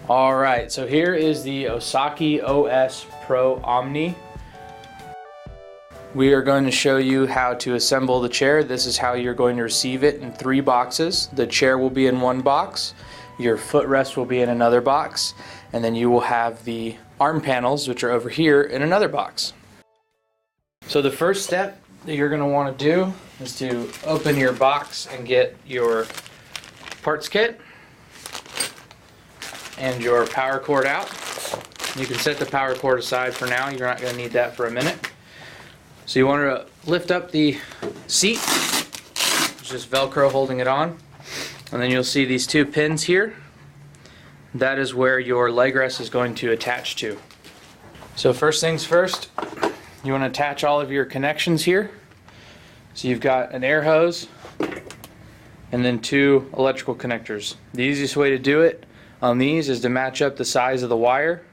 Alright, so here is the Osaki OS-Pro Omni. We are going to show you how to assemble the chair. This is how you're going to receive it in 3 boxes. The chair will be in 1 box, your footrest will be in another box, and then you will have the arm panels, which are over here, in another box. So the first step that you're going to want to do is to open your box and get your parts kit and your power cord out. You can set the power cord aside for now, you're not going to need that for a minute. So you want to lift up the seat, it's just Velcro holding it on, and then you'll see these 2 pins here. That is where your leg rest is going to attach to. So first things first, you want to attach all of your connections here. So you've got an air hose and then 2 electrical connectors. The easiest way to do it on these is to match up the size of the wire,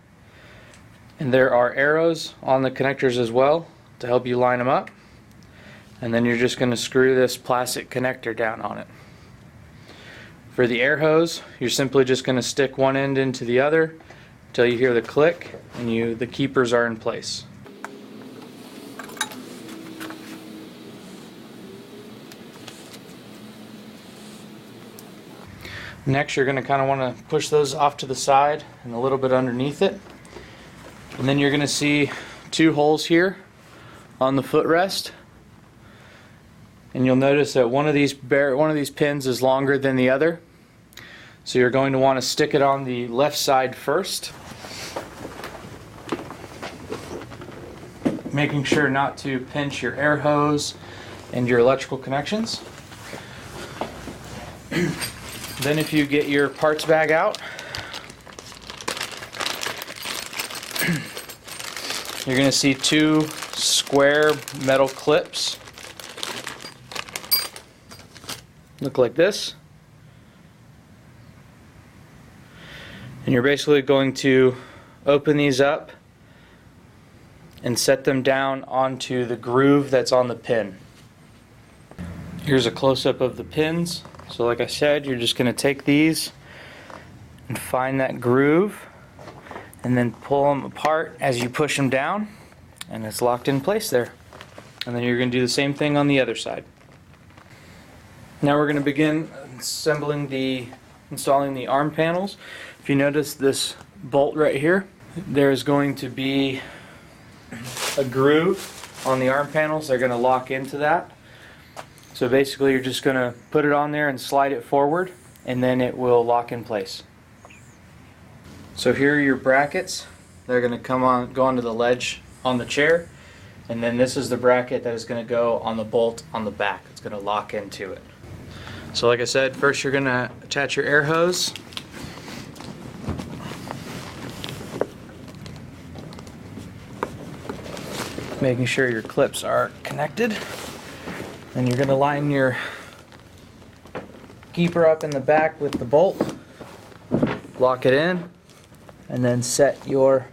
and there are arrows on the connectors as well to help you line them up, and then you're just going to screw this plastic connector down on it. For the air hose, you're simply just going to stick one end into the other until you hear the click and the keepers are in place. Next, you're going to kind of want to push those off to the side and a little bit underneath it. And then you're going to see 2 holes here on the footrest. And you'll notice that one of these pins is longer than the other. So you're going to want to stick it on the left side first, making sure not to pinch your air hose and your electrical connections. Then if you get your parts bag out, you're going to see 2 square metal clips. Look like this. And you're basically going to open these up and set them down onto the groove that's on the pin. Here's a close-up of the pins. So like I said, you're just going to take these and find that groove and then pull them apart as you push them down, and it's locked in place there. And then you're going to do the same thing on the other side. Now we're going to begin installing the arm panels. If you notice this bolt right here, there's going to be a groove on the arm panels. They're going to lock into that. So basically you're just going to put it on there and slide it forward, and then it will lock in place. So here are your brackets. They're going to go onto the ledge on the chair, and then this is the bracket that is going to go on the bolt on the back. It's going to lock into it. So like I said, first you're going to attach your air hose. Making sure your clips are connected. Then you're going to line your keeper up in the back with the bolt, lock it in, and then set your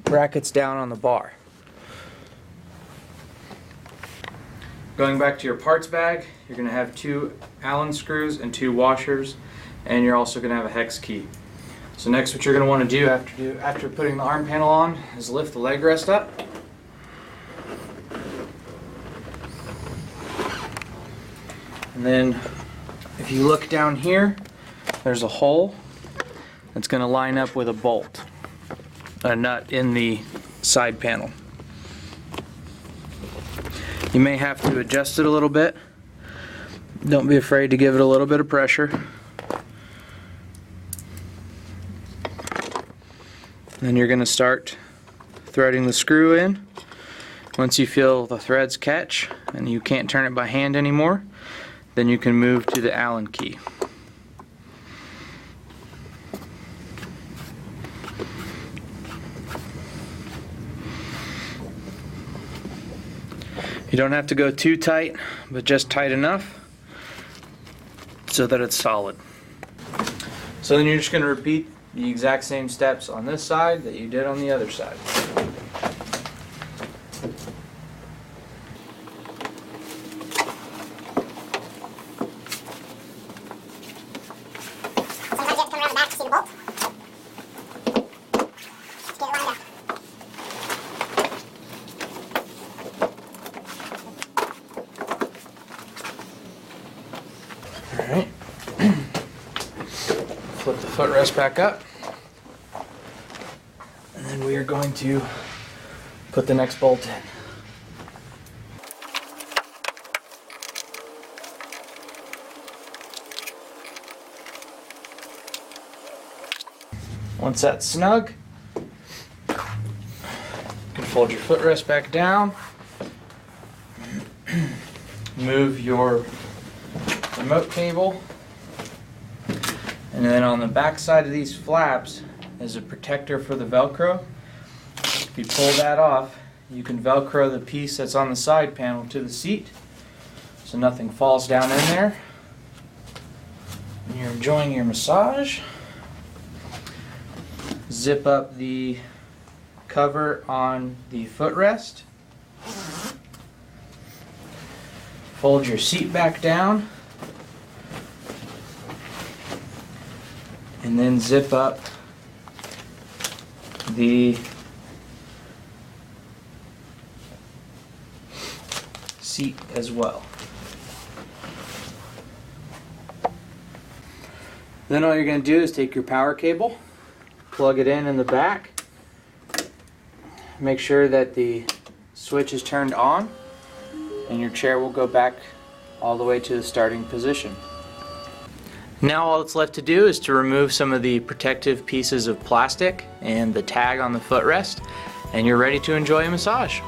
brackets down on the bar. Going back to your parts bag, you're going to have 2 Allen screws and 2 washers, and you're also going to have a hex key. So next, what you're going to want to do after putting the arm panel on is lift the leg rest up. And then if you look down here, there's a hole that's going to line up with a bolt, a nut in the side panel. You may have to adjust it a little bit. Don't be afraid to give it a little bit of pressure. Then you're going to start threading the screw in. Once you feel the threads catch and you can't turn it by hand anymore, then you can move to the Allen key. You don't have to go too tight, but just tight enough so that it's solid. So then you're just going to repeat the exact same steps on this side that you did on the other side. Sometimes you have to come around the back to see the bolt. footrest back up. And then we are going to put the next bolt in. Once that's snug, you can fold your footrest back down, move your remote cable, and then on the back side of these flaps is a protector for the Velcro. If you pull that off, you can Velcro the piece that's on the side panel to the seat so nothing falls down in there. And you're enjoying your massage. Zip up the cover on the footrest. Fold your seat back down. And then zip up the seat as well. Then all you're going to do is take your power cable, plug it in the back, make sure that the switch is turned on, and your chair will go back all the way to the starting position. Now all that's left to do is to remove some of the protective pieces of plastic and the tag on the footrest, and you're ready to enjoy a massage.